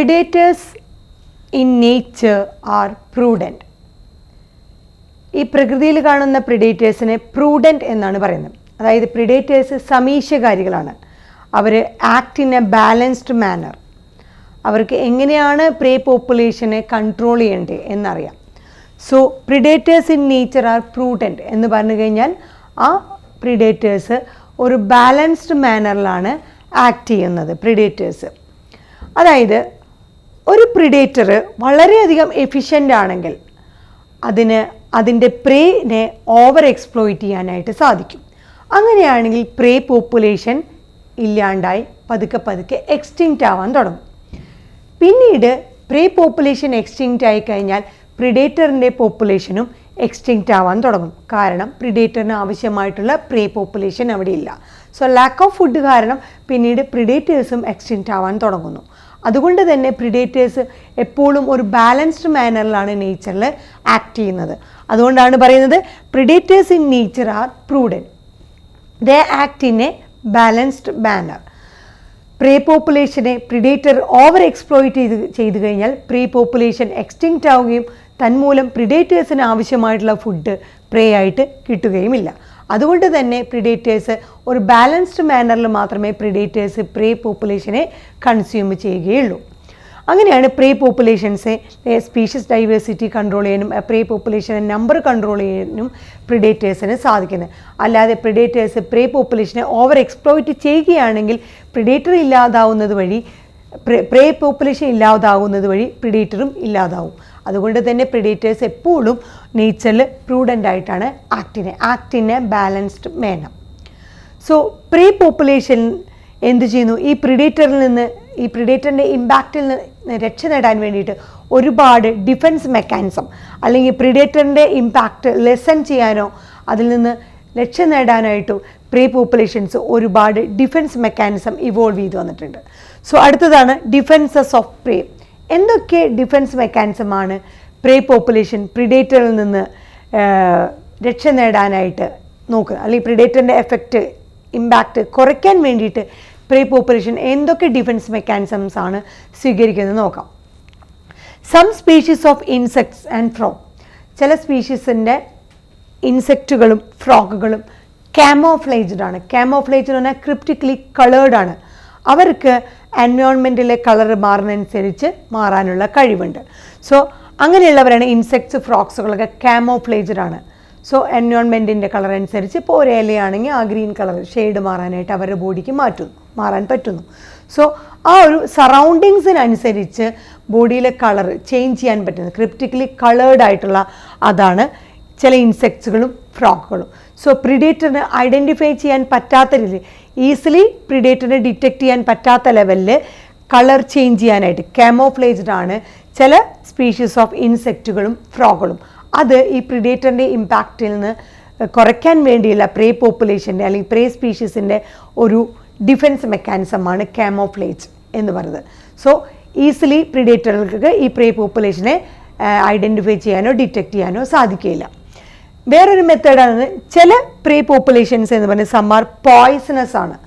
predators in nature are prudent. ഈ പ്രകൃതിയിൽ കാണുന്ന പ്രിഡേറ്റേഴ്സിനെ പ്രൂഡൻറ്റ് എന്നാണ് പറയുന്നത്. അതായത് പ്രിഡേറ്റേഴ്സ് സമീക്ഷകാരികളാണ്. അവർ act in a balanced manner. അവർക്ക് എങ്ങനെയാണ് പ്രേ പോപ്പുലേഷനെ കൺട്രോൾ ചെയ്യേണ്ടത് എന്നറിയാം. So predators in nature are prudent എന്ന് പറഞ്ഞു കഴിഞ്ഞാൽ ആ പ്രിഡേറ്റേഴ്സ് ഒരു ബാലൻസ്ഡ് മാനറിലാണ് ആക്ട് ചെയ്യുന്നത്. പ്രിഡേറ്റേഴ്സ് അതായത് ഒരു പ്രിഡേറ്റർ വളരെയധികം എഫിഷ്യൻ്റ് ആണെങ്കിൽ അതിൻ്റെ പ്രേനെ ഓവർ എക്സ്പ്ലോയിറ്റ് ചെയ്യാനായിട്ട് സാധിക്കും. അങ്ങനെയാണെങ്കിൽ പ്രേ പോപ്പുലേഷൻ ഇല്ലാണ്ടായി പതുക്കെ എക്സ്റ്റിങ്ക്റ്റ് ആവാൻ തുടങ്ങും. പിന്നീട് പ്രേ പോപ്പുലേഷൻ എക്സ്റ്റിങ്ക്റ്റ് ആയിക്കഴിഞ്ഞാൽ പ്രിഡേറ്ററിൻ്റെ പോപ്പുലേഷനും എക്സ്റ്റിങ്ക്റ്റ് ആവാൻ തുടങ്ങും. കാരണം പ്രിഡേറ്ററിന് ആവശ്യമായിട്ടുള്ള പ്രേ പോപ്പുലേഷൻ അവിടെ ഇല്ല. സോ ലാക്ക് ഓഫ് ഫുഡ് കാരണം പിന്നീട് പ്രിഡേറ്റേഴ്സും എക്സ്റ്റിങ്ക്റ്റ് ആവാൻ തുടങ്ങുന്നു. അതുകൊണ്ട് തന്നെ പ്രിഡേറ്റേഴ്സ് എപ്പോഴും ഒരു ബാലൻസ്ഡ് മാനറിലാണ് നേച്ചറിൽ ആക്ട് ചെയ്യുന്നത്. അതുകൊണ്ടാണ് പറയുന്നത് predators in nature are prudent. They act in a balanced manner. Prey പോപ്പുലേഷനെ പ്രിഡേറ്റർ ഓവർ എക്സ്പ്ലോയിറ്റ് ചെയ്ത് കഴിഞ്ഞാൽ പ്രേ പോപ്പുലേഷൻ എക്സ്റ്റിങ്ക്റ്റ് ആവുകയും തന്മൂലം പ്രിഡേറ്റേഴ്സിന് ആവശ്യമായിട്ടുള്ള ഫുഡ് പ്രേ ആയിട്ട് കിട്ടുകയുമില്ല. അതുകൊണ്ട് തന്നെ പ്രിഡേറ്റേഴ്സ് ഒരു ബാലൻസ്ഡ് മാനറിൽ മാത്രമേ പ്രിഡേറ്റേഴ്സ് പ്രേ പോപ്പുലേഷനെ കൺസ്യൂം ചെയ്യുകയുള്ളൂ. അങ്ങനെയാണ് പ്രേ പോപ്പുലേഷൻസ് സ്പീഷീസ് ഡൈവേഴ്സിറ്റി കൺട്രോൾ ചെയ്യാനും പ്രേ പോപ്പുലേഷനെ നമ്പർ കൺട്രോൾ ചെയ്യാനും പ്രിഡേറ്റേഴ്സിന് സാധിക്കുന്നത്. അല്ലാതെ പ്രിഡേറ്റേഴ്സ് പ്രേ പോപ്പുലേഷനെ ഓവർ എക്സ്പ്ലോയിറ്റ് ചെയ്യുകയാണെങ്കിൽ പ്രിഡേറ്റർ ഇല്ലാതാവുന്നത് വഴി പ്രേ പോപ്പുലേഷൻ ഇല്ലാതാവുന്നത് വഴി പ്രിഡേറ്ററും ഇല്ലാതാവും. അതുകൊണ്ട് തന്നെ പ്രിഡേറ്റേഴ്സ് എപ്പോഴും നേച്ചറിൽ പ്രൂഡൻ്റ് ആയിട്ടാണ് act in a balanced manner. So prey population എന്ത് ചെയ്യുന്നു? ഈ പ്രിഡേറ്ററിൻ്റെ ഇമ്പാക്റ്റിൽ നിന്ന് രക്ഷ നേടാൻ വേണ്ടിയിട്ട് ഒരുപാട് ഡിഫൻസ് മെക്കാനിസം അല്ലെങ്കിൽ പ്രിഡേറ്ററിൻ്റെ ഇമ്പാക്റ്റ് ലെസൺ ചെയ്യാനോ അതിൽ നിന്ന് രക്ഷ നേടാനായിട്ടും പ്രേ പോപ്പുലേഷൻസ് ഒരുപാട് ഡിഫൻസ് മെക്കാനിസം ഇവോൾവ് ചെയ്ത് വന്നിട്ടുണ്ട്. സോ അടുത്തതാണ് ഡിഫൻസസ് ഓഫ് പ്രേ. എന്തൊക്കെ ഡിഫൻസ് മെക്കാനിസമാണ് പ്രേ പോപ്പുലേഷൻ പ്രിഡേറ്ററിൽ നിന്ന് രക്ഷ നേടാനായിട്ട് നോക്കുക, അല്ലെങ്കിൽ പ്രിഡേറ്ററിൻ്റെ എഫക്റ്റ് ഇമ്പാക്റ്റ് കുറയ്ക്കാൻ വേണ്ടിയിട്ട് പ്രേ പോപ്പുലേഷൻ എന്തൊക്കെ ഡിഫൻസ് മെക്കാനിസംസ് ആണ് സ്വീകരിക്കുന്നത് നോക്കാം. Some species of insects and frog. ചില സ്പീഷീസിൻ്റെ ഇൻസെക്റ്റുകളും ഫ്രോഗുകളും കാമോഫ്ലേജ്ഡ് ആണ്. കാമോഫ്ലേജ് എന്ന് പറഞ്ഞാൽ ക്രിപ്റ്റിക്കലി കളേർഡ് ആണ്. അവർക്ക് എൻവയോൺമെൻറ്റിലെ കളർ മാറുന്നതനുസരിച്ച് മാറാനുള്ള കഴിവുണ്ട്. സോ അങ്ങനെയുള്ളവരാണ് ഇൻസെക്ട്സ്, ഫ്രോക്സുകളൊക്കെ കാമോഫ്ലേജ്ഡ് ആണ്. സോ എൻവയോൺമെൻറ്റിൻ്റെ കളർ അനുസരിച്ച് ഇപ്പോൾ ഒരു ഇലയാണെങ്കിൽ ആ ഗ്രീൻ കളർ ഷെയ്ഡ് മാറാനായിട്ട് അവരുടെ ബോഡിക്ക് മാറാൻ പറ്റുന്നു. സോ ആ ഒരു സറൗണ്ടിങ്സിനനുസരിച്ച് ബോഡിയിലെ കളർ ചേഞ്ച് ചെയ്യാൻ പറ്റുന്നത് ക്രിപ്റ്റിക്കലി കളേർഡ് ആയിട്ടുള്ള അതാണ് ചില ഇൻസെക്ട്സുകളും ഫ്രോക്കുകളും. സോ പ്രിഡേറ്ററിന് ഐഡൻറ്റിഫൈ ചെയ്യാൻ പറ്റാത്ത രീതിയിൽ ഈസിലി പ്രിഡേറ്ററിനെ ഡിറ്റക്റ്റ് ചെയ്യാൻ പറ്റാത്ത ലെവലിൽ കളർ ചേഞ്ച് ചെയ്യാനായിട്ട് കാമോഫ്ലേജ്ഡ് ആണ് ചില സ്പീഷീസ് ഓഫ് ഇൻസെക്റ്റുകളും ഫ്രോഗുകളും. അത് ഈ പ്രിഡേറ്ററിൻ്റെ ഇമ്പാക്റ്റിൽ നിന്ന് കുറയ്ക്കാൻ വേണ്ടിയുള്ള പ്രേ പോപ്പുലേഷൻ്റെ അല്ലെങ്കിൽ പ്രേ സ്പീഷീസിൻ്റെ ഒരു ഡിഫൻസ് മെക്കാനിസമാണ് കാമോഫ്ലേജ് എന്ന് പറയുന്നത്. സോ ഈസിലി പ്രിഡേറ്ററുകൾക്ക് ഈ പ്രേ പോപ്പുലേഷനെ ഐഡൻറ്റിഫൈ ചെയ്യാനോ ഡിറ്റക്റ്റ് ചെയ്യാനോ സാധിക്കില്ല. വേറൊരു മെത്തേഡാണ് ചില പ്രേ പോപ്പുലേഷൻസ് എന്ന് പറഞ്ഞാൽ സമ്മാർ പോയ്സണസ് ആണ്.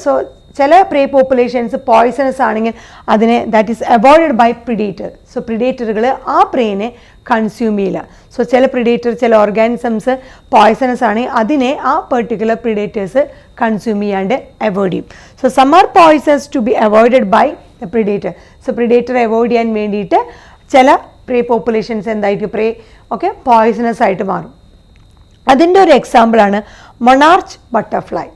സോ ചില പ്രേ പോപ്പുലേഷൻസ് പോയ്സണസ് ആണെങ്കിൽ അതിനെ that is avoided by predator. So പ്രിഡേറ്ററുകൾ ആ പ്രേനെ കൺസ്യൂം ചെയ്യില്ല. സോ ചില ഓർഗാനിസംസ് പോയ്സണസ് ആണെങ്കിൽ അതിനെ ആ പെർട്ടിക്കുലർ പ്രിഡേറ്റേഴ്സ് കൺസ്യൂം ചെയ്യാണ്ട് അവോയ്ഡ് ചെയ്യും. So some are poisons to be avoided by the predator. So predator avoid ചെയ്യാൻ വേണ്ടിയിട്ട് ചില പ്രേ പോപ്പുലേഷൻസ് എന്തായിട്ട് പോയ്സണസ് ആയിട്ട് മാറും. അതിൻ്റെ ഒരു എക്സാമ്പിളാണ് മൊണാർച്ച് ബട്ടർഫ്ലൈ.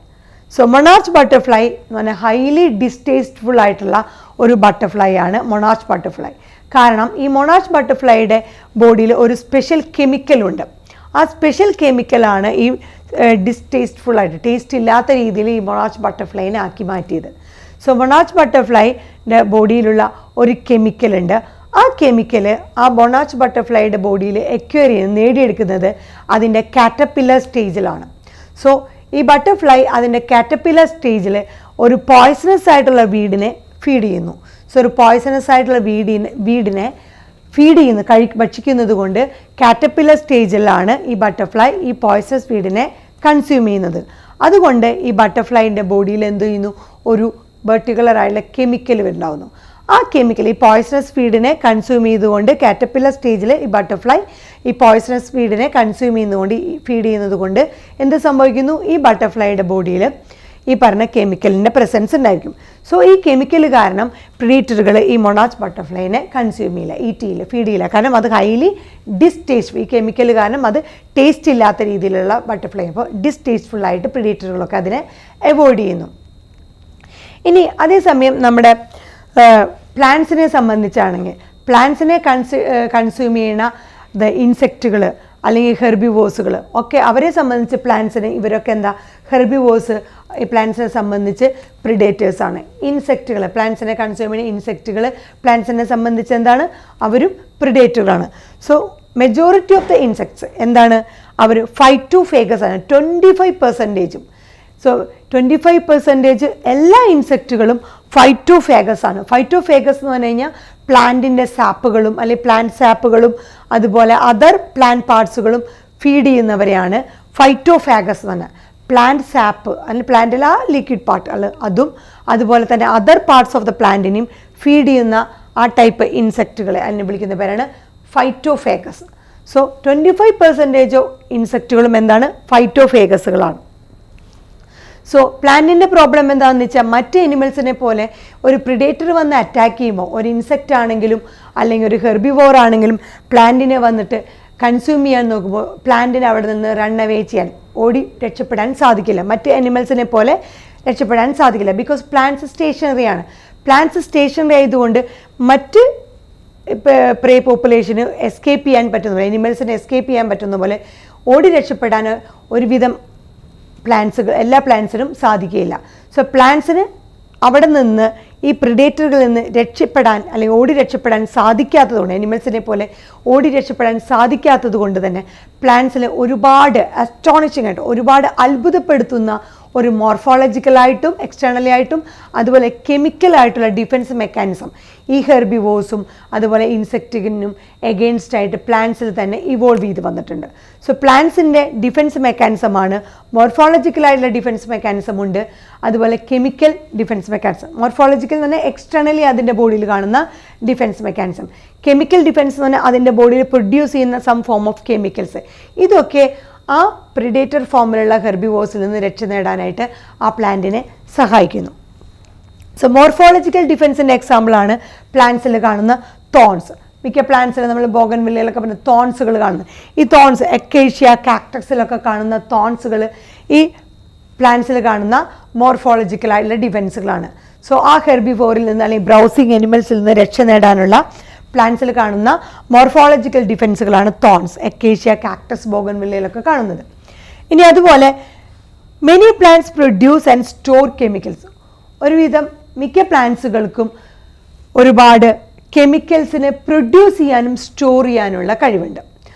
സോ മൊണാർച്ച് ബട്ടർഫ്ലൈ എന്ന് പറഞ്ഞാൽ ഹൈലി ഡിസ്റ്റേസ്റ്റ്ഫുൾ ആയിട്ടുള്ള ഒരു ബട്ടർഫ്ലൈ ആണ് മൊണാർച്ച് ബട്ടർഫ്ലൈ. കാരണം ഈ മൊണാർച്ച് ബട്ടർഫ്ലൈയുടെ ബോഡിയിൽ ഒരു സ്പെഷ്യൽ കെമിക്കലുണ്ട്. ആ സ്പെഷ്യൽ കെമിക്കലാണ് ഈ ഡിസ്റ്റേസ്റ്റ്ഫുൾ ആയിട്ട് ടേസ്റ്റ് ഇല്ലാത്ത രീതിയിൽ ഈ മൊണാർച്ച് ബട്ടർഫ്ലൈനെ ആക്കി മാറ്റിയത്. സോ മൊണാർച്ച് ബട്ടർഫ്ലൈയുടെ ബോഡിയിലുള്ള ഒരു കെമിക്കലുണ്ട്. ആ കെമിക്കല് ആ മൊണാർച്ച് ബട്ടർഫ്ലൈയുടെ ബോഡിയിൽ എക്വയർ ചെയ്യുന്നത് നേടിയെടുക്കുന്നത് അതിൻ്റെ കാറ്റർപില്ലർ സ്റ്റേജിലാണ്. സോ ഈ ബട്ടർഫ്ലൈ അതിൻ്റെ കാറ്റർപില്ലർ സ്റ്റേജിൽ ഒരു പോയ്സണസ് ആയിട്ടുള്ള വീഡിനെ ഫീഡ് ചെയ്യുന്നു. സോ ഒരു പോയ്സണസ് ആയിട്ടുള്ള വീഡിനെ ഭക്ഷിക്കുന്നത് കൊണ്ട് കാറ്റർപില്ലർ സ്റ്റേജിലാണ് ഈ ബട്ടർഫ്ലൈ ഈ പോയ്സണസ് വീഡിനെ കൺസ്യൂം ചെയ്യുന്നത്. അതുകൊണ്ട് ഈ ബട്ടർഫ്ലൈൻ്റെ ബോഡിയിൽ എന്ത് ചെയ്യുന്നു? ഒരു പെർട്ടിക്കുലർ ആയിട്ടുള്ള കെമിക്കൽ ഉണ്ടാകുന്നു. ആ കെമിക്കൽ ഈ പോയ്സണസ് ഫീഡിനെ കൺസ്യൂം ചെയ്തുകൊണ്ട് കാറ്റർപില്ലർ സ്റ്റേജിൽ ഈ ബട്ടർഫ്ലൈ ഈ പോയ്സണസ് ഫീഡിനെ കൺസ്യൂം ചെയ്യുന്നതുകൊണ്ട് ഫീഡ് ചെയ്യുന്നത് കൊണ്ട് എന്ത് സംഭവിക്കുന്നു, ഈ ബട്ടർഫ്ലൈയുടെ ബോഡിയിൽ ഈ പറഞ്ഞ കെമിക്കലിൻ്റെ പ്രസൻസ് ഉണ്ടായിരിക്കും. സോ ഈ കെമിക്കൽ കാരണം പ്രീഡേറ്ററുകൾ ഈ മൊണാച്ച് ബട്ടർഫ്ലൈനെ കൺസ്യൂം ചെയ്യില്ല, ഈറ്റ് ചെയ്യില്ല, ഫീഡ് ചെയ്യില്ല. കാരണം അത് ഹൈലി ഡിസ്റ്റേസ്റ്റ്ഫുൾ, ഈ കെമിക്കൽ കാരണം അത് ടേസ്റ്റ് ഇല്ലാത്ത രീതിയിലുള്ള ബട്ടർഫ്ലൈ. അപ്പോൾ ഡിസ്റ്റേസ്റ്റ്ഫുൾ ആയിട്ട് പ്രീഡേറ്ററുകളൊക്കെ അതിനെ അവോയ്ഡ് ചെയ്യുന്നു. ഇനി അതേസമയം നമ്മുടെ പ്ലാന്റ്സിനെ സംബന്ധിച്ചാണെങ്കിൽ പ്ലാന്റ്സിനെ കൺസ്യൂം ചെയ്യുന്ന ഇൻസെക്റ്റുകൾ അല്ലെങ്കിൽ ഹെർബിവോഴ്സുകൾ ഒക്കെ അവരെ സംബന്ധിച്ച് പ്ലാന്റ്സിന് ഇവരൊക്കെ എന്താ ഹെർബിവോഴ്സ് ഈ പ്ലാന്റ്സിനെ സംബന്ധിച്ച് പ്രിഡേറ്റേഴ്സാണ്. ഇൻസെക്റ്റുകൾ പ്ലാന്റ്സിനെ കൺസ്യൂം ചെയ്യുന്ന ഇൻസെക്റ്റുകൾ പ്ലാന്റ്സിനെ സംബന്ധിച്ച് എന്താണ്, അവരും പ്രിഡേറ്ററുകളാണ്. So majority of the insects എന്താണ്, അവർ ഫൈറ്റോഫേഗസ് ആണ് 25%. സോ 25% എല്ലാ ഇൻസെക്റ്റുകളും ഫൈറ്റോഫേഗസ് ആണ്. ഫൈറ്റോഫേഗസ് എന്ന് പറഞ്ഞു കഴിഞ്ഞാൽ പ്ലാന്റിൻ്റെ സാപ്പുകളും അല്ലെങ്കിൽ പ്ലാന്റ് സാപ്പുകളും അതുപോലെ അതർ പ്ലാന്റ് പാർട്സുകളും ഫീഡ് ചെയ്യുന്നവരെയാണ് ഫൈറ്റോഫാഗസ് എന്ന് പറഞ്ഞാൽ. പ്ലാന്റ് സാപ്പ് അല്ലെങ്കിൽ പ്ലാന്റിലെ ആ ലിക്വിഡ് പാർട്ട് അതും അതുപോലെ തന്നെ അതർ പാർട്സ് ഓഫ് ദ പ്ലാന്റിനെയും ഫീഡ് ചെയ്യുന്ന ആ ടൈപ്പ് ഇൻസെക്റ്റുകളെ അതിനെ വിളിക്കുന്ന പേരാണ് ഫൈറ്റോഫേഗസ്. സോ 25% ഇൻസെക്റ്റുകളും എന്താണ്, ഫൈറ്റോഫേഗസുകളാണ്. സോ പ്ലാന്റിൻ്റെ പ്രോബ്ലം എന്താണെന്ന് വെച്ചാൽ മറ്റ് എനിമൽസിനെ പോലെ ഒരു പ്രിഡേറ്റർ വന്ന് അറ്റാക്ക് ചെയ്യുമ്പോൾ ഒരു ഇൻസെക്റ്റ് ആണെങ്കിലും അല്ലെങ്കിൽ ഒരു ഹെർബിവോർ ആണെങ്കിലും പ്ലാന്റിനെ വന്നിട്ട് കൺസ്യൂം ചെയ്യാൻ നോക്കുമ്പോൾ പ്ലാന്റിനെ അവിടെ നിന്ന് റൺ അവേ ചെയ്യാൻ ഓടി രക്ഷപ്പെടാൻ സാധിക്കില്ല, മറ്റ് എനിമൽസിനെ പോലെ രക്ഷപ്പെടാൻ സാധിക്കില്ല. ബിക്കോസ് പ്ലാന്റ്സ് സ്റ്റേഷനറി ആണ്. പ്ലാന്റ്സ് സ്റ്റേഷനറി ആയതുകൊണ്ട് മറ്റ് പ്രേ പോപ്പുലേഷന് എസ്കേപ്പ് ചെയ്യാൻ പറ്റുന്ന പോലെ എനിമൽസിന് എസ്കേപ്പ് ചെയ്യാൻ പറ്റുന്ന പോലെ ഓടി രക്ഷപ്പെടാൻ ഒരുവിധം എല്ലാ പ്ലാന്റ്സിനും സാധിക്കുകയില്ല. സോ പ്ലാന്റ്സിന് അവിടെ നിന്ന് ഈ പ്രിഡേറ്ററുകളിൽ നിന്ന് രക്ഷപ്പെടാൻ അല്ലെങ്കിൽ ഓടി രക്ഷപ്പെടാൻ സാധിക്കാത്തതുകൊണ്ട്, എനിമൽസിനെ പോലെ ഓടി രക്ഷപ്പെടാൻ സാധിക്കാത്തത് കൊണ്ട് തന്നെ പ്ലാന്റ്സിൽ ഒരുപാട് അസ്റ്റോണിഷിംഗ് ആയിട്ട് ഒരുപാട് അത്ഭുതപ്പെടുത്തുന്ന ഒരു മോർഫോളജിക്കലായിട്ടും എക്സ്റ്റേണലി ആയിട്ടും അതുപോലെ കെമിക്കലായിട്ടുള്ള ഡിഫൻസ് മെക്കാനിസം ഈ ഹെർബിവോഴ്സും അതുപോലെ ഇൻസെക്റ്റിനും എഗെയിൻസ്റ്റ് ആയിട്ട് പ്ലാന്റ്സിൽ തന്നെ ഇവോൾവ് ചെയ്ത് വന്നിട്ടുണ്ട്. സോ പ്ലാന്റ്സിൻ്റെ ഡിഫൻസ് മെക്കാനിസമാണ് മോർഫോളജിക്കലായിട്ടുള്ള ഡിഫൻസ് മെക്കാനിസം ഉണ്ട്, അതുപോലെ കെമിക്കൽ ഡിഫൻസ് മെക്കാനിസം. മോർഫോളജിക്കൽ എന്ന് പറഞ്ഞാൽ എക്സ്റ്റേണലി അതിൻ്റെ ബോഡിയിൽ കാണുന്ന ഡിഫൻസ് മെക്കാനിസം. കെമിക്കൽ ഡിഫൻസ് എന്ന് പറഞ്ഞാൽ അതിൻ്റെ ബോഡിയിൽ പ്രൊഡ്യൂസ് ചെയ്യുന്ന സം ഫോം ഓഫ് കെമിക്കൽസ്. ഇതൊക്കെ ആ പ്രിഡേറ്റർ ഫോമിലുള്ള ഹെർബിവോഴ്സിൽ നിന്ന് രക്ഷ നേടാനായിട്ട് ആ പ്ലാന്റിനെ സഹായിക്കുന്നു. സോ മോർഫോളജിക്കൽ ഡിഫൻസിൻ്റെ എക്സാമ്പിളാണ് പ്ലാന്റ്സിൽ കാണുന്ന തോൺസ്. മിക്ക പ്ലാന്റ്സിൽ നമ്മൾ ബോഗൺവില്ലയിലൊക്കെ പറഞ്ഞ തോൺസുകൾ കാണുന്നത്. ഈ തോൺസ് എക്കേഷ്യ കാക്ടസിലൊക്കെ കാണുന്ന തോൺസുകൾ ഈ പ്ലാന്റ്സിൽ കാണുന്ന മോർഫോളജിക്കലായിട്ടുള്ള ഡിഫൻസുകളാണ്. സോ ആ ഹെർബിവോറിൽ നിന്ന് അല്ലെങ്കിൽ ബ്രൗസിങ് എനിമൽസിൽ നിന്ന് രക്ഷ നേടാനുള്ള പ്ലാന്റ്സിൽ കാണുന്ന മോർഫോളജിക്കൽ ഡിഫൻസുകളാണ് തോൺസ്, എക്കേഷ്യ കാക്ടസ് ബോഗൺവില്ലയിലൊക്കെ കാണുന്നത്. ഇനി അതുപോലെ many plants produce and store chemicals. ഒരുവിധം മിക്ക പ്ലാന്റ്സുകൾക്കും ഒരുപാട് കെമിക്കൽസിനെ പ്രൊഡ്യൂസ് ചെയ്യാനും സ്റ്റോർ ചെയ്യാനുള്ള കഴിവുണ്ട്.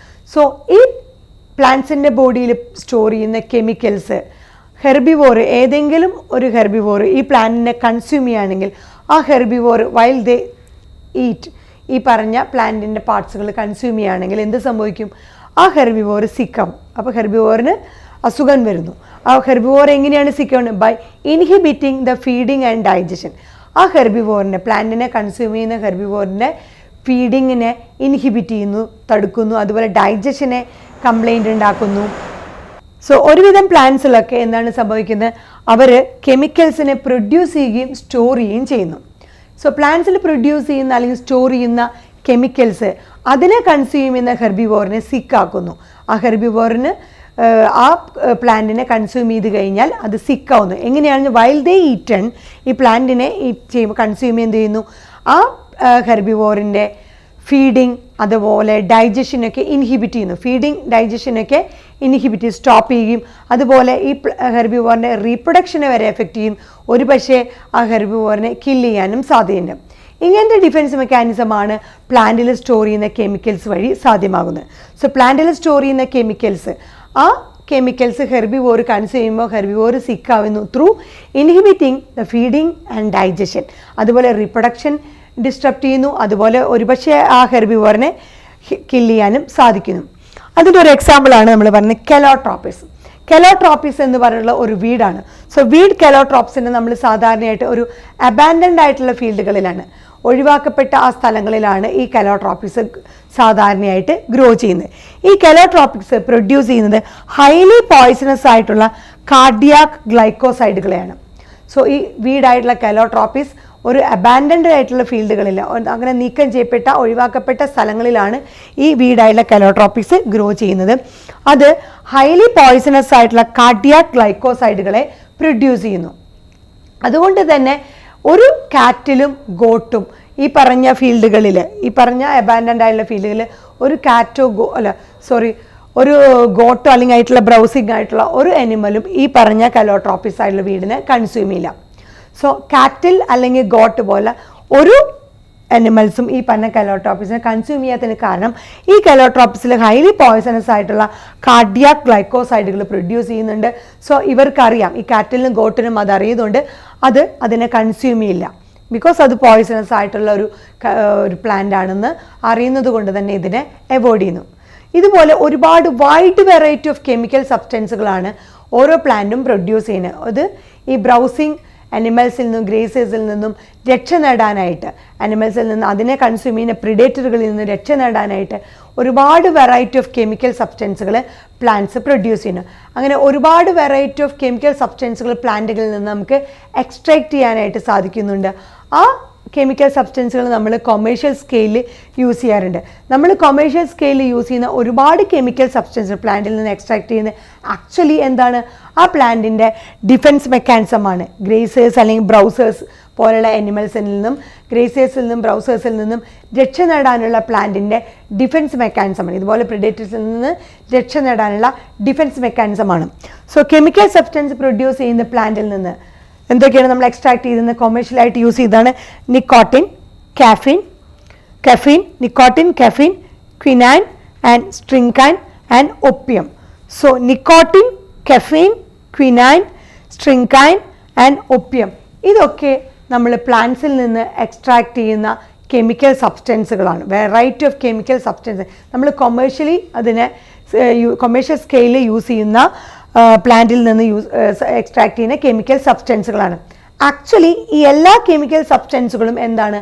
സോ ഈ പ്ലാന്റ്സിൻ്റെ ബോഡിയിൽ സ്റ്റോർ ചെയ്യുന്ന കെമിക്കൽസ് ഹെർബിവോർ ഏതെങ്കിലും ഒരു ഹെർബിവോർ ഈ പ്ലാന്റിനെ കൺസ്യൂം ചെയ്യുകയാണെങ്കിൽ ആ ഹെർബിവോർ വൈൽ ദേ ഈറ്റ് ഈ പറഞ്ഞ പ്ലാന്റിൻ്റെ പാർട്സുകൾ കൺസ്യൂം ചെയ്യുകയാണെങ്കിൽ എന്ത് സംഭവിക്കും, ആ ഹെർബിവോർ സിക്കാവും. അപ്പോൾ ഹെർബിവോറിന് അസുഖം വരുന്നു. ആ ഹെർബിവോർ എങ്ങനെയാണ് സിക്കാവുന്നത്, by inhibiting the feeding and digestion. ആ ഹെർബിവോറിനെ പ്ലാന്റിനെ കൺസ്യൂം ചെയ്യുന്ന ഹെർബിവോറിൻ്റെ ഫീഡിങ്ങിനെ ഇൻഹിബിറ്റ് ചെയ്യുന്നു, തടുക്കുന്നു, അതുപോലെ ഡൈജഷനെ കംപ്ലൈൻറ്റ് ഉണ്ടാക്കുന്നു. സോ ഒരുവിധം പ്ലാന്റ്സിലൊക്കെ എന്താണ് സംഭവിക്കുന്നത്, അവർ കെമിക്കൽസിനെ പ്രൊഡ്യൂസ് ചെയ്യുകയും സ്റ്റോർ ചെയ്യുകയും ചെയ്യുന്നു. സോ പ്ലാന്റ്സിൽ പ്രൊഡ്യൂസ് ചെയ്യുന്ന അല്ലെങ്കിൽ സ്റ്റോർ ചെയ്യുന്ന കെമിക്കൽസ് അതിനെ കൺസ്യൂം ചെയ്യുന്ന ഹെർബിവോറിനെ സിക്കാക്കുന്നു. ആ ഹെർബിവോറിന് ആ പ്ലാന്റിനെ കൺസ്യൂം ചെയ്ത് കഴിഞ്ഞാൽ അത് സിക്കാവുന്നു. എങ്ങനെയാണ്, വൈൽ ദേ ഈറ്റൺ ഈ പ്ലാന്റിനെ ഈറ്റ് ചെയ്യുമ്പോൾ കൺസ്യൂം എന്ത് ചെയ്യുന്നു, ആ ഹെർബിവോറിൻ്റെ ഫീഡിങ് അതുപോലെ ഡൈജഷനൊക്കെ ഇൻഹിബിറ്റ് ചെയ്യുന്നു. ഫീഡിങ് ഡൈജഷനൊക്കെ ഇൻഹിബിറ്റ് സ്റ്റോപ്പ് ചെയ്യുകയും അതുപോലെ ഈ ഹെർബിവോറിൻ്റെ റീപ്രൊഡക്ഷനെ വരെ എഫക്റ്റ് ചെയ്യും. ഒരു പക്ഷേ ആ ഹെർബിവോറിനെ കില്ല് ചെയ്യാനും സാധ്യതയുണ്ട്. ഇങ്ങനത്തെ ഡിഫൻസ് മെക്കാനിസമാണ് പ്ലാന്റിൽ സ്റ്റോർ ചെയ്യുന്ന കെമിക്കൽസ് വഴി സാധ്യമാകുന്നത്. സോ പ്ലാന്റിൽ സ്റ്റോർ ചെയ്യുന്ന കെമിക്കൽസ് ആ കെമിക്കൽസ് ഹെർബിവോർ കൺസ്യൂം ചെയ്യുമ്പോൾ ഹെർബിവോർ സിക്കാവുന്നു through inhibiting the feeding and digestion. അതുപോലെ റീപ്രൊഡക്ഷൻ ഡിസ്റ്റർബ് ചെയ്യുന്നു, അതുപോലെ ഒരുപക്ഷെ ആ ഹെർബിവോറിനെ കില്ല് ചെയ്യാനും സാധിക്കുന്നു. അതിൻ്റെ ഒരു എക്സാമ്പിളാണ് നമ്മൾ പറഞ്ഞത് കെലോട്രോപ്പിസ്. കെലോട്രോപ്പിസ് എന്ന് പറയുന്ന ഒരു വീടാണ്. സോ വീഡ് കെലോട്രോപ്സിനെ നമ്മൾ സാധാരണയായിട്ട് ഒരു അബാൻഡൻഡ് ആയിട്ടുള്ള ഫീൽഡുകളിലാണ്, ഒഴിവാക്കപ്പെട്ട ആ സ്ഥലങ്ങളിലാണ് ഈ കെലോട്രോപ്പിക്സ് സാധാരണയായിട്ട് ഗ്രോ ചെയ്യുന്നത്. ഈ കെലോട്രോപ്പിക്സ് പ്രൊഡ്യൂസ് ചെയ്യുന്നത് ഹൈലി പോയ്സണസ് ആയിട്ടുള്ള കാർഡിയാക് ഗ്ലൈക്കോസൈഡുകളെയാണ്. സോ ഈ വീടായിട്ടുള്ള കെലോട്രോപ്പിസ് ഒരു അബാൻഡൻഡ് ആയിട്ടുള്ള ഫീൽഡുകളിൽ, അങ്ങനെ നീക്കം ചെയ്യപ്പെട്ട ഒഴിവാക്കപ്പെട്ട സ്ഥലങ്ങളിലാണ് ഈ വീടായിട്ടുള്ള കെലോട്രോപ്പിക്സ് ഗ്രോ ചെയ്യുന്നത്. അത് ഹൈലി പോയ്സണസ് ആയിട്ടുള്ള കാർഡിയാക് ഗ്ലൈക്കോസൈഡുകളെ പ്രൊഡ്യൂസ് ചെയ്യുന്നു. അതുകൊണ്ട് തന്നെ ഒരു കാറ്റിലും ഗോട്ടും ഈ പറഞ്ഞ ഫീൽഡുകളിൽ, ഈ പറഞ്ഞ അബാൻഡൻഡ് ആയിട്ടുള്ള ഫീൽഡുകളിൽ ഒരു കാറ്റോ ഒരു ഗോട്ടോ അല്ലെങ്കിൽ ആയിട്ടുള്ള ബ്രൗസിംഗ് ആയിട്ടുള്ള ഒരു അനിമലും ഈ പറഞ്ഞ കെലോട്രോപ്പിസ് ആയിട്ടുള്ള വീടിനെ കൺസ്യൂം ചെയ്യില്ല. സോ കാറ്റിൽ അല്ലെങ്കിൽ ഗോട്ട് പോലെ ഒരു അനിമൽസും ഈ പറഞ്ഞ കെലോട്രോപ്പിസിനെ കൺസ്യൂം ചെയ്യാത്തതിന് കാരണം ഈ കെലോട്രോപ്പിസിൽ ഹൈലി പോയ്സണസ് ആയിട്ടുള്ള കാർഡിയാക് ഗ്ലൈക്കോസൈഡുകൾ പ്രൊഡ്യൂസ് ചെയ്യുന്നുണ്ട്. സോ ഇവർക്കറിയാം, ഈ കാറ്റിലും ഗോട്ടിനും അതറിയുന്നുണ്ട്, അതിനെ കൺസ്യൂം ചെയ്യില്ല. ബിക്കോസ് അത് പോയ്സണസ് ആയിട്ടുള്ള ഒരു പ്ലാന്റ് ആണെന്ന് അറിയുന്നത് കൊണ്ട് തന്നെ ഇതിനെ അവോയ്ഡ് ചെയ്യുന്നു. ഇതുപോലെ ഒരുപാട് വൈഡ് വെറൈറ്റി ഓഫ് കെമിക്കൽ സബ്സ്റ്റൻസുകളാണ് ഓരോ പ്ലാന്റും പ്രൊഡ്യൂസ് ചെയ്യുന്നത്. അത് ഈ ബ്രൗസിങ് അനിമൽസിൽ നിന്നും ഗ്രേസേഴ്സിൽ നിന്നും രക്ഷ നേടാനായിട്ട്, അനിമൽസിൽ നിന്ന് അതിനെ കൺസ്യൂം ചെയ്യുന്ന പ്രിഡേറ്ററുകളിൽ നിന്ന് രക്ഷ നേടാനായിട്ട് ഒരുപാട് വെറൈറ്റി ഓഫ് കെമിക്കൽ സബ്സ്റ്റൻസുകൾ പ്ലാന്റ്സ് പ്രൊഡ്യൂസ് ചെയ്യുന്നു. അങ്ങനെ ഒരുപാട് വെറൈറ്റി ഓഫ് കെമിക്കൽ സബ്സ്റ്റൻസുകൾ പ്ലാന്റുകളിൽ നിന്ന് നമുക്ക് എക്സ്ട്രാക്ട് ചെയ്യാനായിട്ട് സാധിക്കുന്നുണ്ട്. ആ കെമിക്കൽ സബ്സ്റ്റൻസുകൾ നമ്മൾ കൊമേഴ്ഷ്യൽ സ്കെയിലിൽ യൂസ് ചെയ്യാറുണ്ട്. നമ്മൾ കൊമേഴ്ഷ്യൽ സ്കെയിലിൽ യൂസ് ചെയ്യുന്ന ഒരുപാട് കെമിക്കൽ സബ്സ്റ്റൻസ് പ്ലാന്റിൽ നിന്ന് എക്സ്ട്രാക്ട് ചെയ്യുന്നത് ആക്ച്വലി എന്താണ്, ആ പ്ലാന്റിൻ്റെ ഡിഫെൻസ് മെക്കാനിസമാണ്. ഗ്രേസേഴ്സ് അല്ലെങ്കിൽ ബ്രൗസേഴ്സ് പോലുള്ള അനിമൽസിൽ നിന്നും, ഗ്രേസേഴ്സിൽ നിന്നും ബ്രൗസേഴ്സിൽ നിന്നും രക്ഷ നേടാനുള്ള പ്ലാന്റിൻ്റെ ഡിഫെൻസ് മെക്കാനിസമാണ്. ഇതുപോലെ പ്രിഡേറ്റേഴ്സിൽ നിന്ന് രക്ഷ നേടാനുള്ള ഡിഫെൻസ് മെക്കാനിസമാണ്. സോ കെമിക്കൽ സബ്സ്റ്റൻസ് പ്രൊഡ്യൂസ് ചെയ്യുന്ന പ്ലാന്റിൽ നിന്ന് എന്തൊക്കെയാണ് നമ്മൾ എക്സ്ട്രാക്ട് ചെയ്തിരുന്നത്, കൊമേഴ്ഷ്യലായിട്ട് യൂസ് ചെയ്താണ് nicotine, caffeine, nicotine, caffeine, quinine and strychnine and opium. So nicotine, caffeine, quinine, strychnine and opium, ഇതൊക്കെ നമ്മൾ പ്ലാന്റ്സിൽ നിന്ന് എക്സ്ട്രാക്ട് ചെയ്യുന്ന കെമിക്കൽ സബ്സ്റ്റൻസുകളാണ്. വെറൈറ്റി ഓഫ് കെമിക്കൽ സബ്സ്റ്റൻസ് നമ്മൾ കൊമേഴ്ഷ്യൽ സ്കെയിലിൽ യൂസ് ചെയ്യുന്ന പ്ലാന്റിൽ നിന്ന് എക്സ്ട്രാക്ട് ചെയ്യുന്ന കെമിക്കൽ സബ്സ്റ്റൻസുകളാണ്. ആക്ച്വലി ഈ എല്ലാ കെമിക്കൽ സബ്സ്റ്റൻസുകളും എന്താണ്,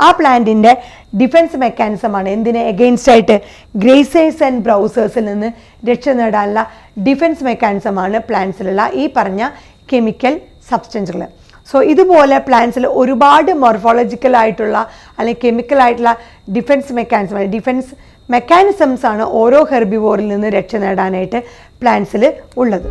ആ പ്ലാന്റിൻ്റെ ഡിഫെൻസ് മെക്കാനിസമാണ്. എന്തിനെ എഗെയിൻസ്റ്റ് ആയിട്ട്, ഗ്രേസേഴ്സ് ആൻഡ് ബ്രൗസേഴ്സിൽ നിന്ന് രക്ഷ നേടാനുള്ള ഡിഫെൻസ് മെക്കാനിസമാണ് പ്ലാന്റ്സിലുള്ള ഈ പറഞ്ഞ കെമിക്കൽ സബ്സ്റ്റൻസുകൾ. സോ ഇതുപോലെ പ്ലാന്റ്സിൽ ഒരുപാട് മോർഫോളജിക്കലായിട്ടുള്ള അല്ലെങ്കിൽ കെമിക്കലായിട്ടുള്ള ഡിഫെൻസ് മെക്കാനിസംസ് ആണ് ഓരോ ഹെർബിവോറിൽ നിന്ന് രക്ഷ നേടാനായിട്ട് പ്ലാന്റ്സിൽ ഉള്ളത്.